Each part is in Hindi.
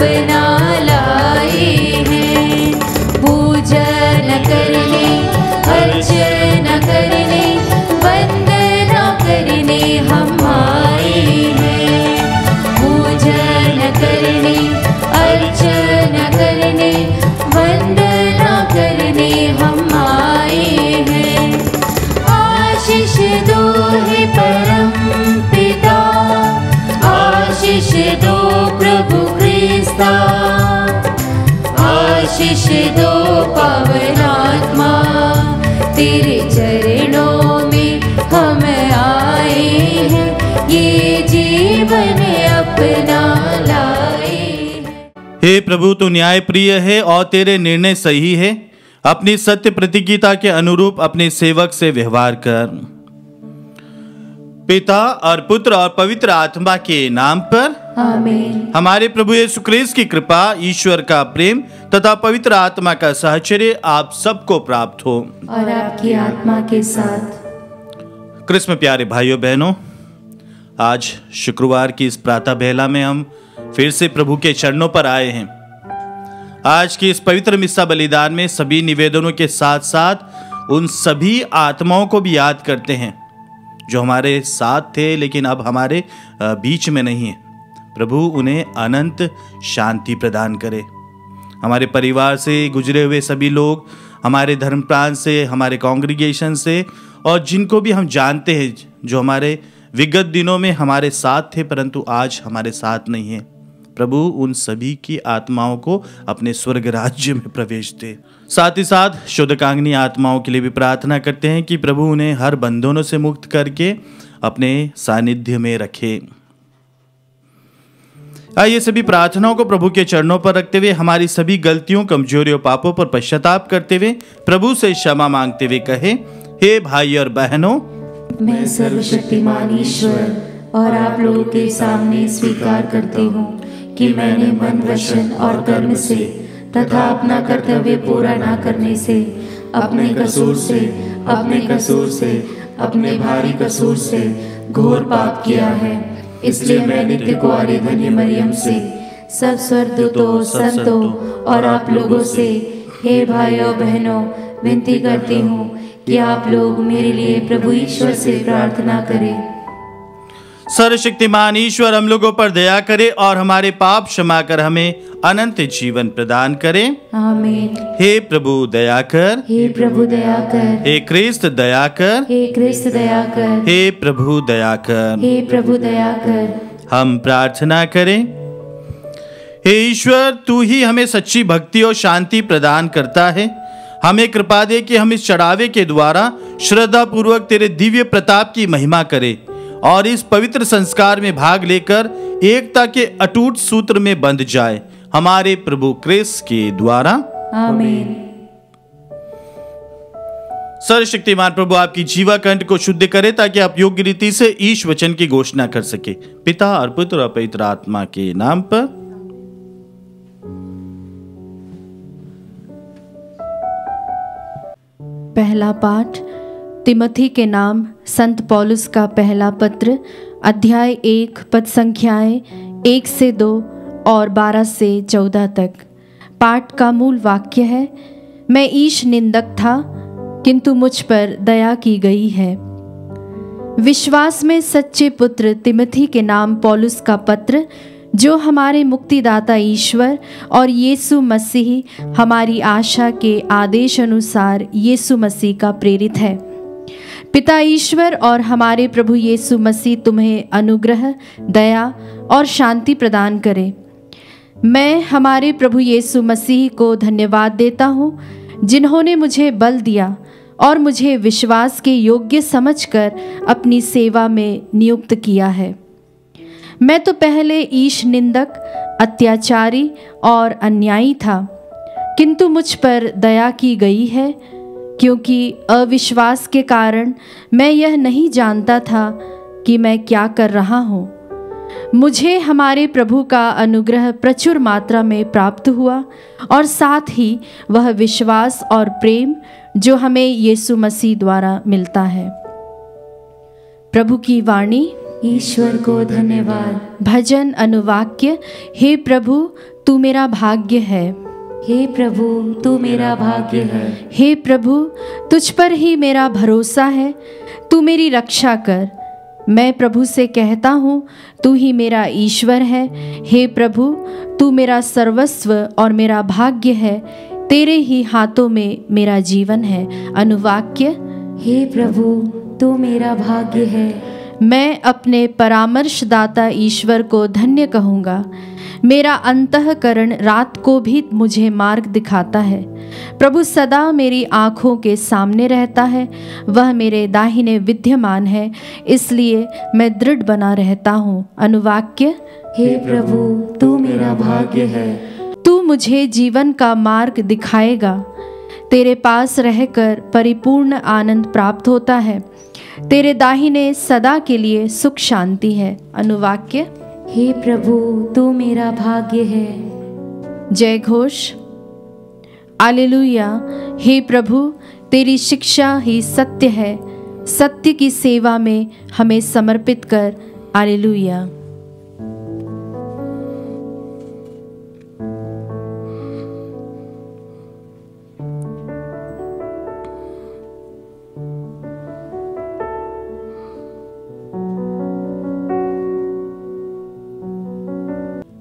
अपना लाए हैं। पूजन करने अर्चना करने वंदना करने हम आए हैं। पूजन करने अर्चना करने वंदना करने हम आए हैं। आशीष दो हे परम पिता, आशीष दो प्रभु ख्रिस्ता, आशीष दो पावन आत्मा, तेरे चरणों में हम आए हैं, ये जीवन अपना लाए हैं। हे प्रभु, तू न्याय प्रिय है और तेरे निर्णय सही है। अपनी सत्य प्रतिज्ञा के अनुरूप अपने सेवक से व्यवहार कर। पिता और पुत्र और पवित्र आत्मा के नाम पर आमीन। हमारे प्रभु यीशु क्रिस्त की कृपा, ईश्वर का प्रेम तथा पवित्र आत्मा का सहचर्य आप सबको प्राप्त हो और आपकी आत्मा के साथ। क्रिस्त में प्यारे भाइयों बहनों, आज शुक्रवार की इस प्रातः बेला में हम फिर से प्रभु के चरणों पर आए हैं। आज की इस पवित्र मिस्सा बलिदान में सभी निवेदनों के साथ साथ उन सभी आत्माओं को भी याद करते हैं जो हमारे साथ थे लेकिन अब हमारे बीच में नहीं है। प्रभु उन्हें अनंत शांति प्रदान करे। हमारे परिवार से गुजरे हुए सभी लोग, हमारे धर्म प्रांत से, हमारे कांग्रीगेशन से और जिनको भी हम जानते हैं जो हमारे विगत दिनों में हमारे साथ थे परंतु आज हमारे साथ नहीं है, प्रभु उन सभी की आत्माओं को अपने स्वर्ग राज्य में प्रवेश दे। साथ ही साथ शोधकांगनी आत्माओं के लिए भी प्रार्थना करते हैं कि प्रभु उन्हें हर बंधनों से मुक्त करके अपने सानिध्य में रखे। आइए सभी प्रार्थनाओं को प्रभु के चरणों पर रखते हुए हमारी सभी गलतियों, कमजोरियों, पापों पर पश्चाताप करते हुए प्रभु से क्षमा मांगते हुए कहे, हे भाई और बहनों, मैं सर्वशक्तिमान ईश्वर और आप लोगों के सामने स्वीकार करती हूँ कि मैंने मन, वचन और कर्म से तथा अपना कर्तव्य पूरा न करने से, अपने कसूर से, अपने भारी कसूर से घोर पाप किया है। इसलिए मैं नित्य कुंवारी धन्य मरियम से, सब स्वर्गदूतों, संतों और आप लोगों से, हे भाइयों बहनों, विनती करती हूँ कि आप लोग मेरे लिए प्रभु ईश्वर से प्रार्थना करें। सर्वशक्तिमान ईश्वर हम लोगों पर दया करे और हमारे पाप क्षमा कर हमें अनंत जीवन प्रदान करे। आमीन। हे प्रभु दया कर, हे प्रभु दया कर, हे क्रिस्त दया कर, हे क्रिस्त दया कर, हे प्रभु दया कर, हे प्रभु दया कर। हम प्रार्थना करें। हे ईश्वर, तू ही हमें सच्ची भक्ति और शांति प्रदान करता है। हमें कृपा दे कि हम इस चढ़ावे के द्वारा श्रद्धा पूर्वक तेरे दिव्य प्रताप की महिमा करें और इस पवित्र संस्कार में भाग लेकर एकता के अटूट सूत्र में बंध जाए, हमारे प्रभु क्रिस्त के द्वारा। आमीन। सर्वशक्तिमान प्रभु आपकी जीवा कंठ को शुद्ध करे ताकि आप योग्य रीति से ईश वचन की घोषणा कर सके। पिता और पुत्र और पवित्र आत्मा के नाम पर। पहला पाठ तिमोथी के नाम संत पौलुस का पहला पत्र, अध्याय 1 पद संख्याएं 1 से 2 और 12 से 14 तक। पाठ का मूल वाक्य है, मैं ईश निंदक था किंतु मुझ पर दया की गई है। विश्वास में सच्चे पुत्र तिमोथी के नाम पौलुस का पत्र, जो हमारे मुक्तिदाता ईश्वर और यीशु मसीह हमारी आशा के आदेश अनुसार यीशु मसीह का प्रेरित है। पिता ईश्वर और हमारे प्रभु यीशु मसीह तुम्हें अनुग्रह, दया और शांति प्रदान करे। मैं हमारे प्रभु यीशु मसीह को धन्यवाद देता हूँ, जिन्होंने मुझे बल दिया और मुझे विश्वास के योग्य समझकर अपनी सेवा में नियुक्त किया है। मैं तो पहले ईश निंदक, अत्याचारी और अन्यायी था, किंतु मुझ पर दया की गई है, क्योंकि अविश्वास के कारण मैं यह नहीं जानता था कि मैं क्या कर रहा हूँ। मुझे हमारे प्रभु का अनुग्रह प्रचुर मात्रा में प्राप्त हुआ और साथ ही वह विश्वास और प्रेम जो हमें यीशु मसीह द्वारा मिलता है। प्रभु की वाणी। ईश्वर को धन्यवाद। भजन अनुवाक्य। हे प्रभु तू मेरा भाग्य है। हे प्रभु तू मेरा भाग्य है। हे प्रभु तुझ पर ही मेरा भरोसा है, तू मेरी रक्षा कर। मैं प्रभु से कहता हूँ तू ही मेरा ईश्वर है। हे प्रभु तू मेरा सर्वस्व और मेरा भाग्य है, तेरे ही हाथों में मेरा जीवन है। अनुवाक्य। हे प्रभु तू मेरा भाग्य है। मैं अपने परामर्शदाता ईश्वर को धन्य कहूँगा। मेरा अंतःकरण रात को भी मुझे मार्ग दिखाता है। प्रभु सदा मेरी आँखों के सामने रहता है, वह मेरे दाहिने विद्यमान है, इसलिए मैं दृढ़ बना रहता हूँ। अनुवाक्य। हे प्रभु तू मेरा भाग्य है। तू मुझे जीवन का मार्ग दिखाएगा। तेरे पास रहकर परिपूर्ण आनंद प्राप्त होता है, तेरे दाहिने सदा के लिए सुख शांति है। अनुवाक्य। हे प्रभु तू मेरा भाग्य है। जय घोष। हालेलुया। हे प्रभु तेरी शिक्षा ही सत्य है, सत्य की सेवा में हमें समर्पित कर। हालेलुया।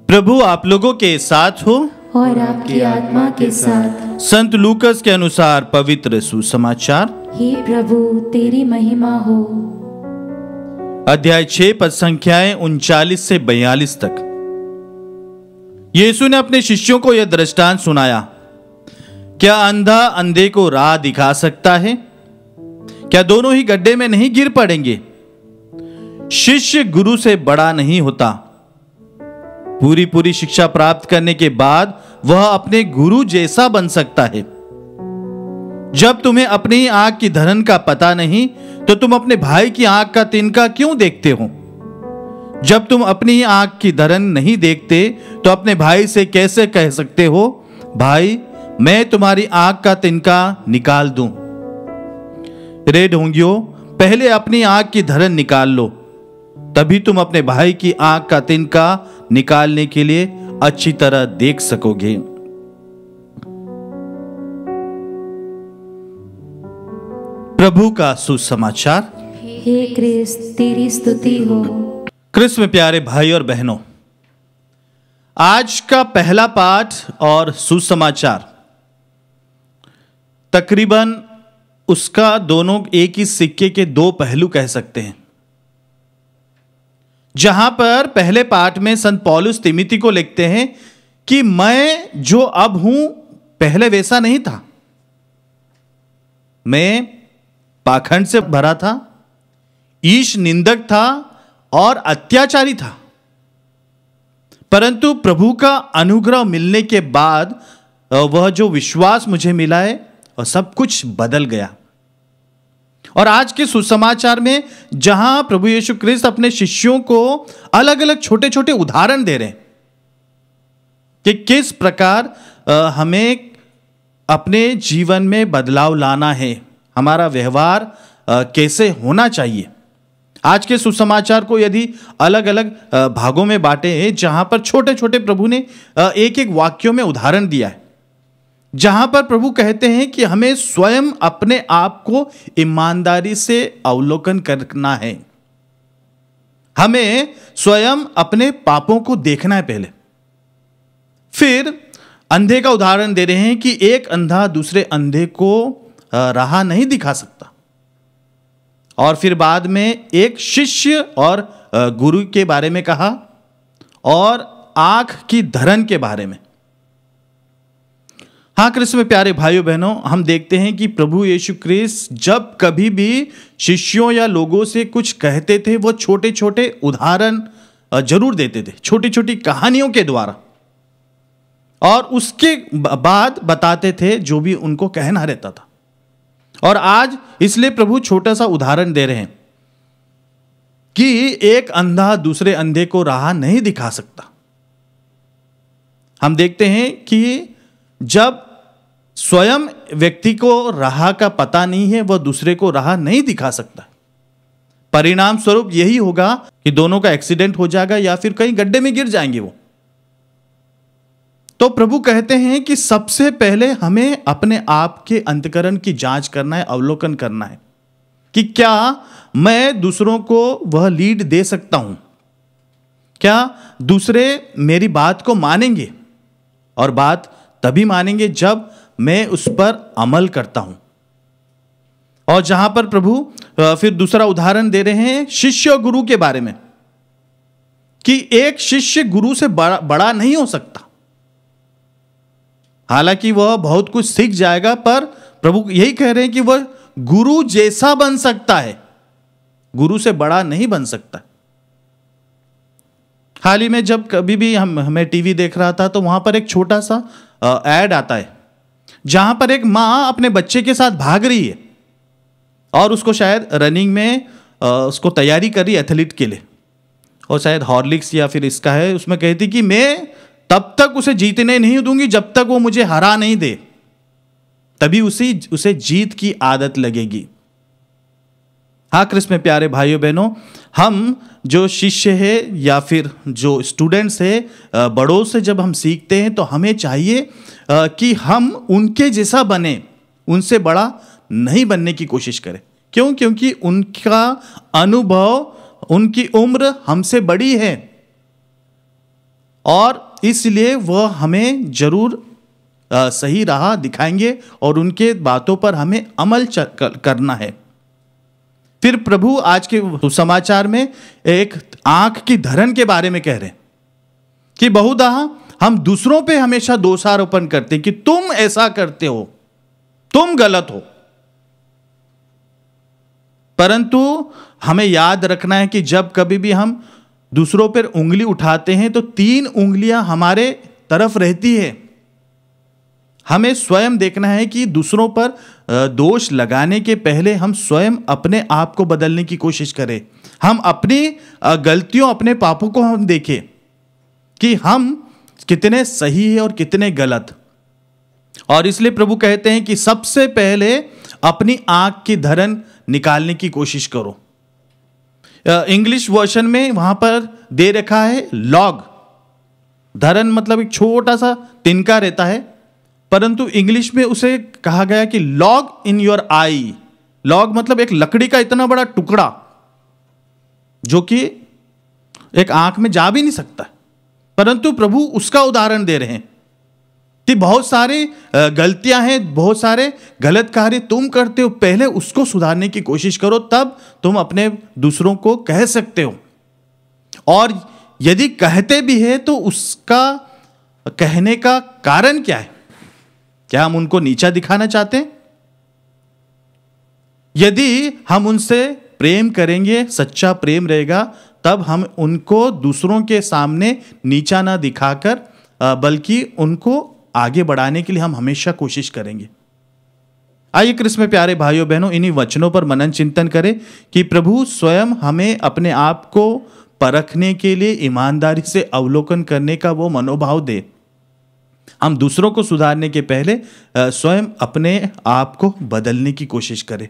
प्रभु आप लोगों के साथ हो और आपकी आत्मा के साथ। संत लूकस के अनुसार पवित्र सुसमाचार। हे प्रभु तेरी महिमा हो। अध्याय 6 पद संख्याएं 39 से 42 तक। यीशु ने अपने शिष्यों को यह दृष्टांत सुनाया। क्या अंधा अंधे को राह दिखा सकता है? क्या दोनों ही गड्ढे में नहीं गिर पड़ेंगे? शिष्य गुरु से बड़ा नहीं होता। पूरी शिक्षा प्राप्त करने के बाद वह अपने गुरु जैसा बन सकता है। जब तुम्हें अपनी आंख की धरन का पता नहीं तो तुम अपने भाई की आंख का तिनका क्यों देखते हो? जब तुम अपनी आंख की धरन नहीं देखते तो अपने भाई से कैसे कह सकते हो, भाई मैं तुम्हारी आंख का तिनका निकाल दूं? रे ढोंगियों, पहले अपनी आंख की धरन निकाल लो, तभी तुम अपने भाई की आंख का तिनका निकालने के लिए अच्छी तरह देख सकोगे। प्रभु का सुसमाचार। हे क्रिस्त तेरी स्तुति हो। क्रिस्त में प्यारे भाई और बहनों, आज का पहला पाठ और सुसमाचार तकरीबन उसका दोनों एक ही सिक्के के दो पहलू कह सकते हैं। जहां पर पहले पाठ में संत पौलुस तिमिति को लिखते हैं कि मैं जो अब हूं पहले वैसा नहीं था। मैं पाखंड से भरा था, ईश निंदक था और अत्याचारी था, परंतु प्रभु का अनुग्रह मिलने के बाद वह जो विश्वास मुझे मिला है और सब कुछ बदल गया। और आज के सुसमाचार में जहां प्रभु यीशु क्रिस्त अपने शिष्यों को अलग अलग छोटे छोटे उदाहरण दे रहे हैं कि किस प्रकार हमें अपने जीवन में बदलाव लाना है, हमारा व्यवहार कैसे होना चाहिए। आज के सुसमाचार को यदि अलग अलग भागों में बांटे हैं, जहां पर छोटे छोटे प्रभु ने एक एक वाक्यों में उदाहरण दिया है, जहां पर प्रभु कहते हैं कि हमें स्वयं अपने आप को ईमानदारी से अवलोकन करना है। हमें स्वयं अपने पापों को देखना है पहले। फिर अंधे का उदाहरण दे रहे हैं कि एक अंधा दूसरे अंधे को राह नहीं दिखा सकता। और फिर बाद में एक शिष्य और गुरु के बारे में कहा और आंख की धरन के बारे में। हाँ क्रिस्त में प्यारे भाइयों बहनों, हम देखते हैं कि प्रभु यीशु क्रिस्त जब कभी भी शिष्यों या लोगों से कुछ कहते थे, वो छोटे छोटे उदाहरण जरूर देते थे, छोटी छोटी कहानियों के द्वारा, और उसके बाद बताते थे जो भी उनको कहना रहता था। और आज इसलिए प्रभु छोटा सा उदाहरण दे रहे हैं कि एक अंधा दूसरे अंधे को राह नहीं दिखा सकता। हम देखते हैं कि जब स्वयं व्यक्ति को राह का पता नहीं है, वह दूसरे को राह नहीं दिखा सकता, परिणाम स्वरूप यही होगा कि दोनों का एक्सीडेंट हो जाएगा या फिर कहीं गड्ढे में गिर जाएंगे वो। तो प्रभु कहते हैं कि सबसे पहले हमें अपने आप के अंतःकरण की जांच करना है, अवलोकन करना है कि क्या मैं दूसरों को वह लीड दे सकता हूं, क्या दूसरे मेरी बात को मानेंगे, और बात तभी मानेंगे जब मैं उस पर अमल करता हूं। और जहां पर प्रभु फिर दूसरा उदाहरण दे रहे हैं शिष्य और गुरु के बारे में कि एक शिष्य गुरु से बड़ा नहीं हो सकता। हालांकि वह बहुत कुछ सीख जाएगा, पर प्रभु यही कह रहे हैं कि वह गुरु जैसा बन सकता है, गुरु से बड़ा नहीं बन सकता। हाल ही में जब कभी भी हमें टीवी देख रहा था तो वहां पर एक छोटा सा एड आता है जहां पर एक मां अपने बच्चे के साथ भाग रही है और उसको शायद रनिंग में उसको तैयारी कर रही है एथलीट के लिए, और शायद हॉर्लिक्स या फिर इसका है। उसमें कहती कि मैं तब तक उसे जीतने नहीं दूंगी जब तक वो मुझे हरा नहीं दे, तभी उसे जीत की आदत लगेगी। हाँ कृष्ण में प्यारे भाइयों बहनों, हम जो शिष्य है या फिर जो स्टूडेंट्स है, बड़ों से जब हम सीखते हैं तो हमें चाहिए कि हम उनके जैसा बने, उनसे बड़ा नहीं बनने की कोशिश करें। क्यों? क्योंकि उनका अनुभव, उनकी उम्र हमसे बड़ी है और इसलिए वह हमें जरूर सही राह दिखाएंगे और उनके बातों पर हमें अमल करना है। फिर प्रभु आज के समाचार में एक आंख की धरन के बारे में कह रहे हैं कि बहुधा हम दूसरों पे हमेशा दोषारोपण करते हैं कि तुम ऐसा करते हो, तुम गलत हो, परंतु हमें याद रखना है कि जब कभी भी हम दूसरों पर उंगली उठाते हैं तो 3 उंगलियां हमारे तरफ रहती है। हमें स्वयं देखना है कि दूसरों पर दोष लगाने के पहले हम स्वयं अपने आप को बदलने की कोशिश करें। हम अपनी गलतियों, अपने पापों को हम देखें कि हम कितने सही है और कितने गलत। और इसलिए प्रभु कहते हैं कि सबसे पहले अपनी आंख की धरन निकालने की कोशिश करो। इंग्लिश वर्जन में वहां पर दे रखा है लॉग। धरन मतलब एक छोटा सा तिनका रहता है, परंतु इंग्लिश में उसे कहा गया कि log in your I. Log मतलब एक लकड़ी का इतना बड़ा टुकड़ा जो कि एक आंख में जा भी नहीं सकता, परंतु प्रभु उसका उदाहरण दे रहे हैं कि बहुत सारी गलतियां हैं, बहुत सारे गलत कार्य तुम करते हो, पहले उसको सुधारने की कोशिश करो, तब तुम अपने दूसरों को कह सकते हो। और यदि कहते भी है तो उसका कहने का कारण क्या है? क्या हम उनको नीचा दिखाना चाहते हैं? यदि हम उनसे प्रेम करेंगे, सच्चा प्रेम रहेगा, तब हम उनको दूसरों के सामने नीचा ना दिखाकर बल्कि उनको आगे बढ़ाने के लिए हम हमेशा कोशिश करेंगे। आइए कृष्ण में प्यारे भाइयों बहनों, इन्हीं वचनों पर मनन चिंतन करें कि प्रभु स्वयं हमें अपने आप को परखने के लिए ईमानदारी से अवलोकन करने का वो मनोभाव दे। हम दूसरों को सुधारने के पहले स्वयं अपने आप को बदलने की कोशिश करें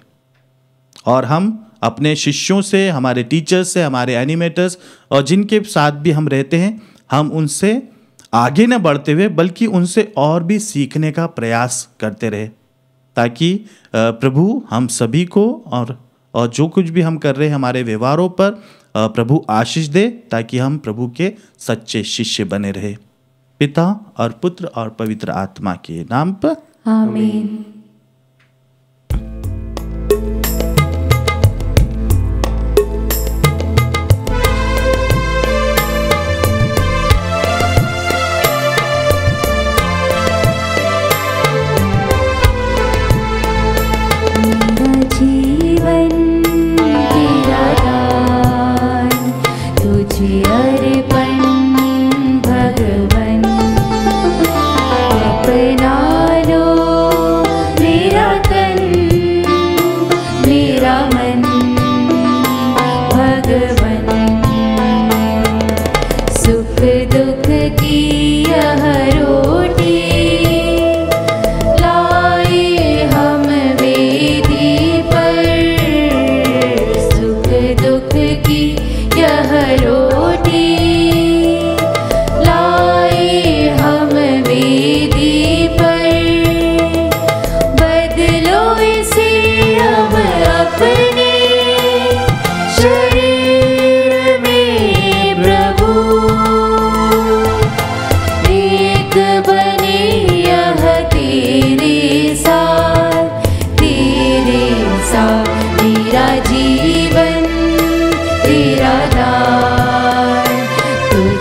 और हम अपने शिष्यों से, हमारे टीचर्स से, हमारे एनिमेटर्स और जिनके साथ भी हम रहते हैं, हम उनसे आगे न बढ़ते हुए बल्कि उनसे और भी सीखने का प्रयास करते रहे, ताकि प्रभु हम सभी को और जो कुछ भी हम कर रहे हैं हमारे व्यवहारों पर प्रभु आशीष दे, ताकि हम प्रभु के सच्चे शिष्य बने रहे। पिता और पुत्र और पवित्र आत्मा के नाम पर आमीन।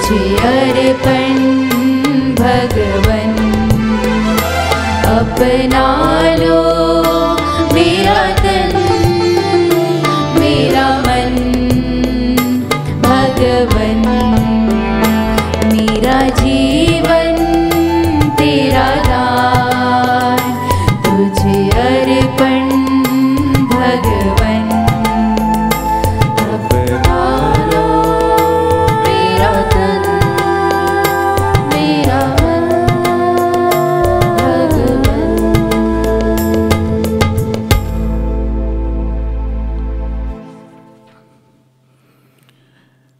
तुझे अर्पण भगवन, अपना लो मेरा तन मेरा मन भगवन, मेरा जीवन तेरा दान, तुझे अर्पण भगवन, अपना लो मेरा तन मेरा मन भगवन।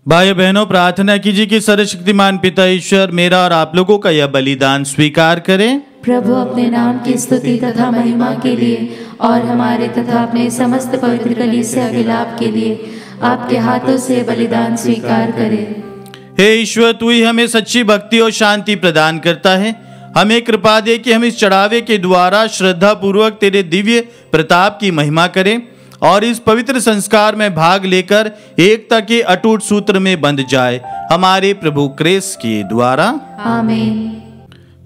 भाई बहनों, प्रार्थना कीजिए कि सर्वशक्तिमान पिता ईश्वर मेरा और आप लोगों का यह बलिदान स्वीकार करें। प्रभु अपने नाम की स्तुति तथा महिमा के लिए और हमारे तथा अपने समस्त पवित्र कलीसिया के लाभ के लिए आपके हाथों से बलिदान स्वीकार करे। हे ईश्वर, तू ही हमें सच्ची भक्ति और शांति प्रदान करता है। हमें कृपा दे कि हम इस चढ़ावे के द्वारा श्रद्धा पूर्वक तेरे दिव्य प्रताप की महिमा करें और इस पवित्र संस्कार में भाग लेकर एकता के अटूट सूत्र में बंध जाए, हमारे प्रभु क्रिस्त के द्वारा। आमीन।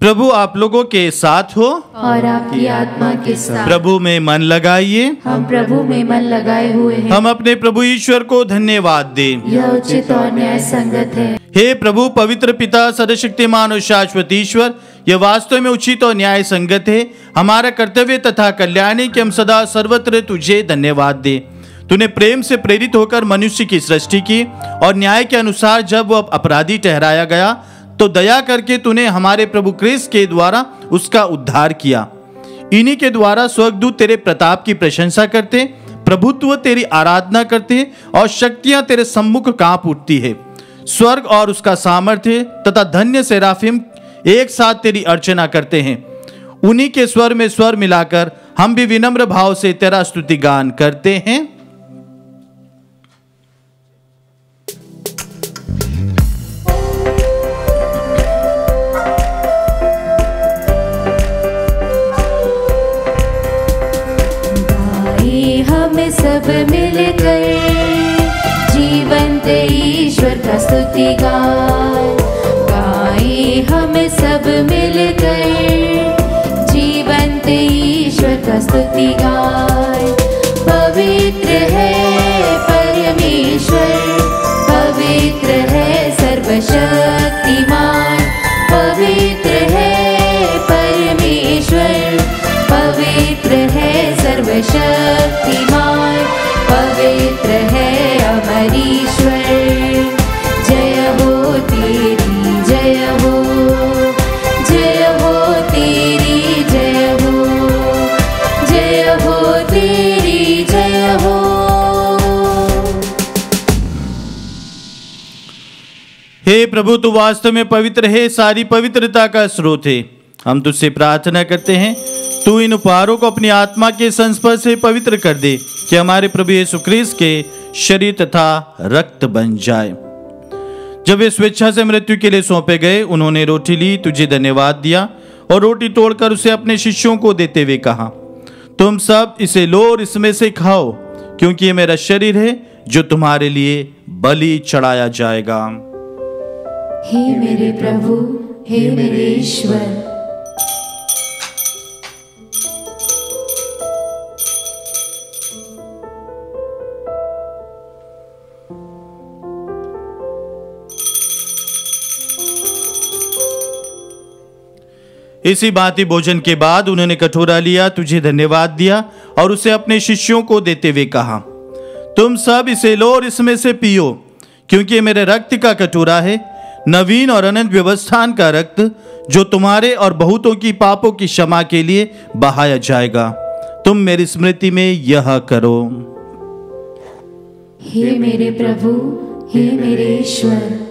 प्रभु आप लोगों के साथ हो और आपकी आत्मा के साथ। प्रभु में मन लगाइए। हम प्रभु में मन लगाए हुए हैं। हम अपने प्रभु ईश्वर को धन्यवाद दें। यह उचित और न्याय संगत है। हे प्रभु पवित्र पिता सर्वशक्तिमान और शाश्वत ईश्वर, यह वास्तव में उचित और न्याय संगत है, हमारा कर्तव्य तथा कल्याण है कि हम सदा सर्वत्र तुझे धन्यवाद दें। तूने प्रेम से प्रेरित होकर मनुष्य की सृष्टि की और न्याय के अनुसार जब वह अपराधी ठहराया गया तो दया करके तूने हमारे प्रभु क्रिस्त के द्वारा उसका उद्धार किया। इन्हीं के द्वारा स्वर्गदूत तेरे प्रताप की प्रशंसा करते, प्रभुत्व तेरी आराधना करते और शक्तियां तेरे सम्मुख कांप उठती है। स्वर्ग और उसका सामर्थ्य तथा धन्य सेराफिम एक साथ तेरी अर्चना करते हैं। उन्हीं के स्वर में स्वर मिलाकर हम भी विनम्र भाव से तेरा स्तुति गान करते हैं। हम सब मिलकर जीवंत ईश्वर का स्तुति गान गाए। हम सब मिलकर जीवंत ईश्वर का स्तुति गाए। पवित्र है परमेश्वर, पवित्र है सर्वशक्तिमान, पवित्र है परमेश्वर, पवित्र है सर्वशक्तिमान, पवित्र है अमर ईश्वर। जय हो तेरी जय हो, जय हो तेरी जय हो, जय हो तेरी जय हो। हे प्रभु, तू वास्तव में पवित्र है, सारी पवित्रता का स्रोत है। हम तुझसे प्रार्थना करते हैं, तू इन उपहारों को अपनी आत्मा के संस्पर्श से पवित्र कर दे कि हमारे प्रभु यीशु क्रिस्त के शरीर तथा रक्त बन जाए। जब वे स्वेच्छा से मृत्यु के लिए सौंपे गए, उन्होंने रोटी ली, तुझे धन्यवाद दिया और रोटी तोड़कर उसे अपने शिष्यों को देते हुए कहा, तुम सब इसे लो और इसमें से खाओ, क्योंकि ये मेरा शरीर है जो तुम्हारे लिए बलि चढ़ाया जाएगा। हे मेरे प्रभु, हे मेरे ईश्वर। इसी भांति भोजन के बाद उन्होंने कटोरा लिया, तुझे धन्यवाद दिया और उसे अपने शिष्यों को देते हुए कहा, तुम सब इसे लो और इसमें से पियो, क्योंकि मेरे रक्त का कटोरा है, नवीन और अनंत व्यवस्थान का रक्त, जो तुम्हारे और बहुतों की पापों की क्षमा के लिए बहाया जाएगा। तुम मेरी स्मृति में यह करो। हे मेरे प्रभु, हे मेरे ईश्वर।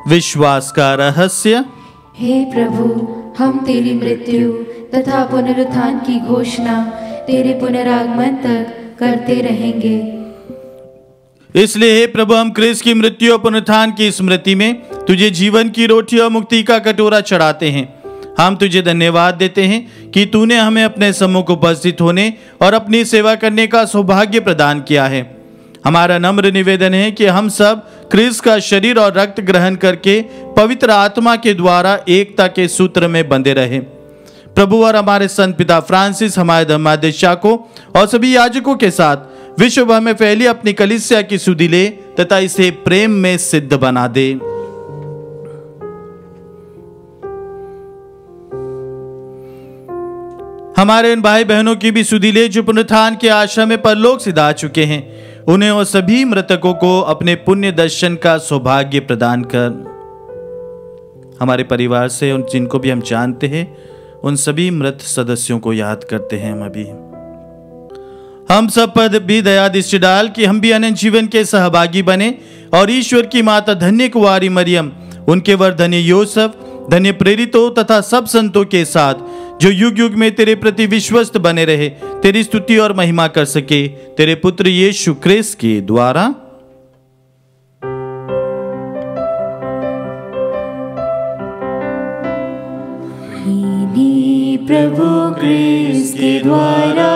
विश्वास का रहस्य। हे प्रभु, हम तेरी मृत्यु तथा पुनरुत्थान की घोषणा तेरे पुनरागमन तक करते रहेंगे। इसलिए हे प्रभु, हम क्रिस्त की मृत्यु और पुनरुत्थान की स्मृति में तुझे जीवन की रोटी और मुक्ति का कटोरा चढ़ाते हैं। हम तुझे धन्यवाद देते हैं कि तूने हमें अपने सम्मुख उपस्थित होने और अपनी सेवा करने का सौभाग्य प्रदान किया है। हमारा नम्र निवेदन है कि हम सब क्रिस्त का शरीर और रक्त ग्रहण करके पवित्र आत्मा के द्वारा एकता के सूत्र में बंधे रहे। प्रभु और हमारे संत पिता फ्रांसिस, हमारे धर्माध्यक्ष को और सभी याजकों के साथ विश्व भर में फैली अपनी कलीसिया की सुधि ले तथा इसे प्रेम में सिद्ध बना दे। हमारे उन भाई बहनों की भी सुधि ले जो पुनरुत्थान के आशा में परलोक सिधा चुके हैं। उन्हें और सभी मृतकों को अपने पुण्य दर्शन का सौभाग्य प्रदान कर। हमारे परिवार से उन जिनको भी हम जानते हैं, उन सभी मृत सदस्यों को याद करते हैं। हम सब पर भी दया दृष्टि डाल कि हम भी अनंत जीवन के सहभागी बने और ईश्वर की माता धन्य कुंवारी मरियम, उनके वर धन्य योसेफ, धन्य प्रेरितों तथा सब संतों के साथ जो युग युग में तेरे प्रति विश्वस्त बने रहे, तेरी स्तुति और महिमा कर सके, तेरे पुत्र यीशु क्रिस्त के द्वारा। प्रभु क्रिस्त के द्वारा,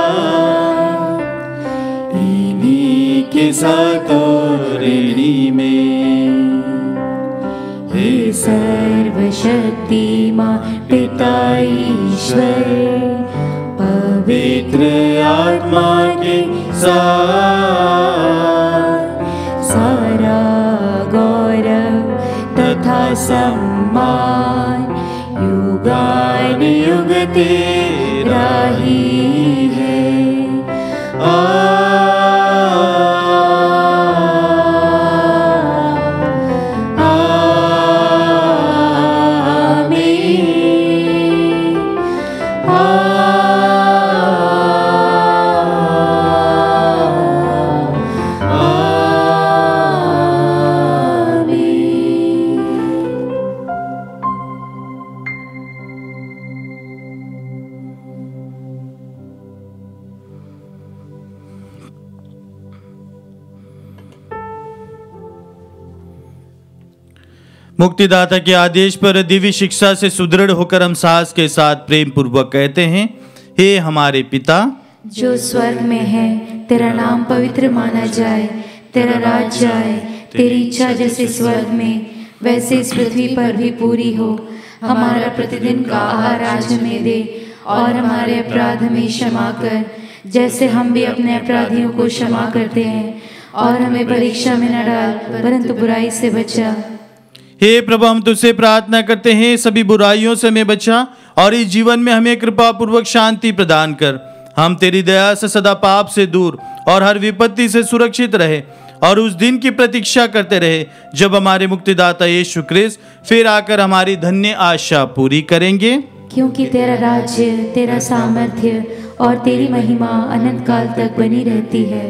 इन्हीं के साथ और इन्हीं में, हे सर्वशक्तिमान पिता ईश्वर, पवित्र आत्मा के साथ सारा गौरव तथा सम्मान युगान युग तेरा ही है। मुक्तिदाता के आदेश पर दिव्य शिक्षा से सुदृढ़ होकर हम साहस के साथ प्रेम पूर्वक कहते हैं, हे हमारे पिता जो स्वर्ग में है, तेरा नाम पवित्र माना जाए, तेरा राज्य आए, तेरी इच्छा जैसे स्वर्ग में वैसे इस पृथ्वी पर भी पूरी हो। हमारा प्रतिदिन का आहार आज हमें दे और हमारे अपराध हमें क्षमा कर, जैसे हम भी अपने अपराधियों को क्षमा करते हैं, और हमें परीक्षा में न डाल परंतु बुराई से बचा। हे प्रभु, हम तुझसे प्रार्थना करते हैं, सभी बुराइयों से हमें बचा और इस जीवन में हमें कृपा पूर्वक शांति प्रदान कर। हम तेरी दया से सदा पाप से दूर और हर विपत्ति से सुरक्षित रहे और उस दिन की प्रतीक्षा करते रहे जब हमारे मुक्तिदाता यीशु क्रिस्त फिर आकर हमारी धन्य आशा पूरी करेंगे। क्योंकि तेरा राज्य, तेरा सामर्थ्य और तेरी महिमा अनंत काल तक बनी रहती है।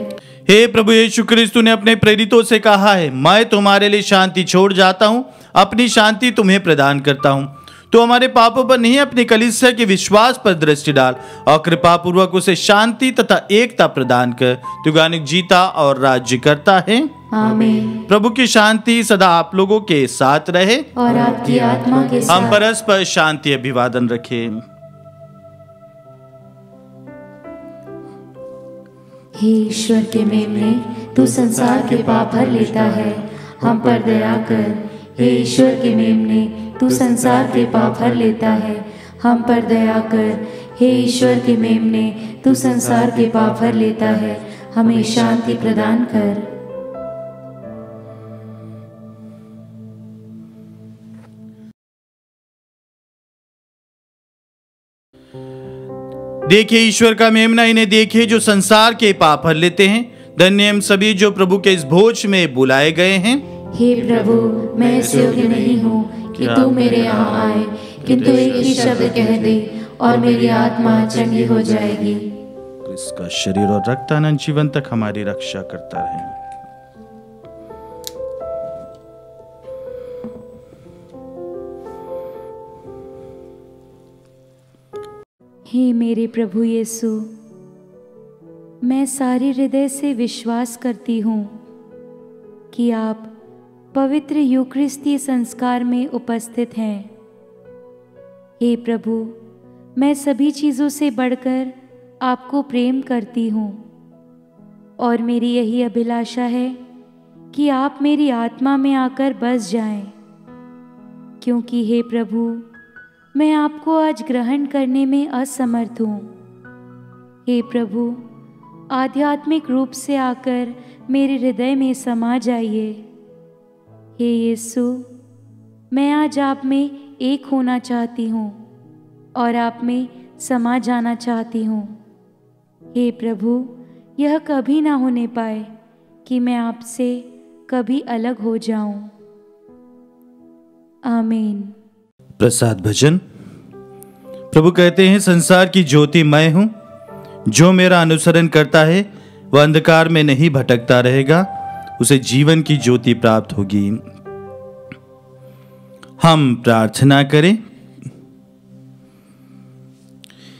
हे प्रभु यीशु क्रिस्त, तूने अपने प्रेरितों से कहा है, मैं तुम्हारे लिए शांति छोड़ जाता हूँ, अपनी शांति तुम्हें प्रदान करता हूँ। तो हमारे पापों पर नहीं, अपनी कलीसिया के विश्वास पर दृष्टि डाल और कृपा पूर्वक उसे शांति तथा एकता प्रदान कर। तू गानिक जीता और राज्य करता है। आमीन। प्रभु की शांति सदा आप लोगों के साथ रहे और आपकी आत्मा के साथ। हम परस्पर शांति अभिवादन रखें। हे ईश्वर के मेमने, तू संसार के पाप भर लेता है, हम पर दया कर। हे ईश्वर के मेमने, तू संसार के पाप भर लेता है, हम पर दया कर। हे ईश्वर के मेमने, तू संसार के पाप भर लेता है, हमें शांति प्रदान कर। देखिए ईश्वर का मेमना, इन्हें देखिए जो संसार के पाप भर लेते हैं। धन्य हम सभी जो प्रभु के इस भोज में बुलाए गए हैं। हे प्रभु, मैं इस योग्य नहीं हूँ कि तू मेरे यहाँ आए, किंतु एक ही शब्द कह दे और मेरी आत्मा चंगी हो जाएगी। इसका शरीर और रक्त अनंत जीवन तक हमारी रक्षा करता रहे। हे मेरे प्रभु यीशु, मैं सारे हृदय से विश्वास करती हूँ कि आप पवित्र यूक्रिस्ती संस्कार में उपस्थित हैं। हे प्रभु, मैं सभी चीज़ों से बढ़कर आपको प्रेम करती हूँ और मेरी यही अभिलाषा है कि आप मेरी आत्मा में आकर बस जाएं, क्योंकि हे प्रभु, मैं आपको आज ग्रहण करने में असमर्थ हूँ। हे प्रभु, आध्यात्मिक रूप से आकर मेरे हृदय में समा जाइए। हे यीशु, मैं आज आप में एक होना चाहती हूँ और आप में समा जाना चाहती हूँ। हे प्रभु, यह कभी ना होने पाए कि मैं आपसे कभी अलग हो जाऊं। आमीन। प्रसाद भजन। प्रभु कहते हैं, संसार की ज्योति मैं हूं, जो मेरा अनुसरण करता है वह अंधकार में नहीं भटकता रहेगा, उसे जीवन की ज्योति प्राप्त होगी। हम प्रार्थना करें।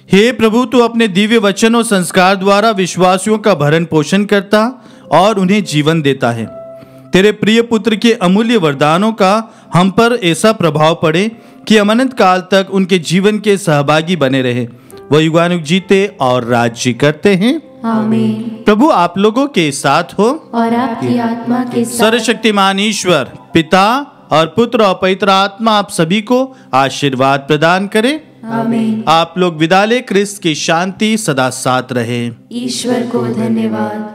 हे प्रभु, तू अपने दिव्य वचन और संस्कार द्वारा विश्वासियों का भरण पोषण करता और उन्हें जीवन देता है। तेरे प्रिय पुत्र के अमूल्य वरदानों का हम पर ऐसा प्रभाव पड़े कि हम अनंत काल तक उनके जीवन के सहभागी बने रहे। वह युगानुग जीते और राज्य करते हैं। आमीन। प्रभु आप लोगों के साथ हो और आपकी आत्मा के साथ। सर्वशक्तिमान ईश्वर पिता और पुत्र और पवित्र आत्मा आप सभी को आशीर्वाद प्रदान करे। आमीन। आप लोग विदा ले। क्रिस्त की शांति सदा साथ रहे। ईश्वर को धन्यवाद।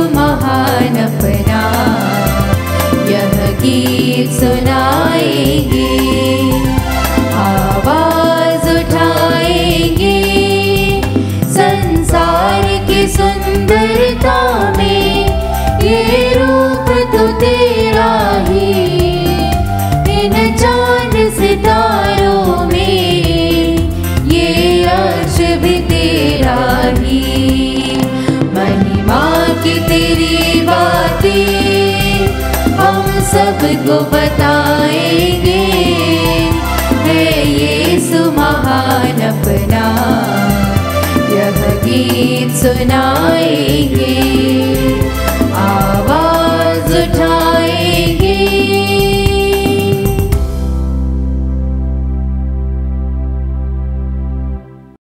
महान अपना यह गीत सुनाएंगे, आवाज उठाएंगे, संसार की सुंदरता में ये रूप तो तेरा ही, इन चांद सितारों में ये अर्श भी तेरा ही। महिमा की तेरी बातें हम सबको बताएंगे, है यीशु महान अपना यह गीत सुनाएंगे।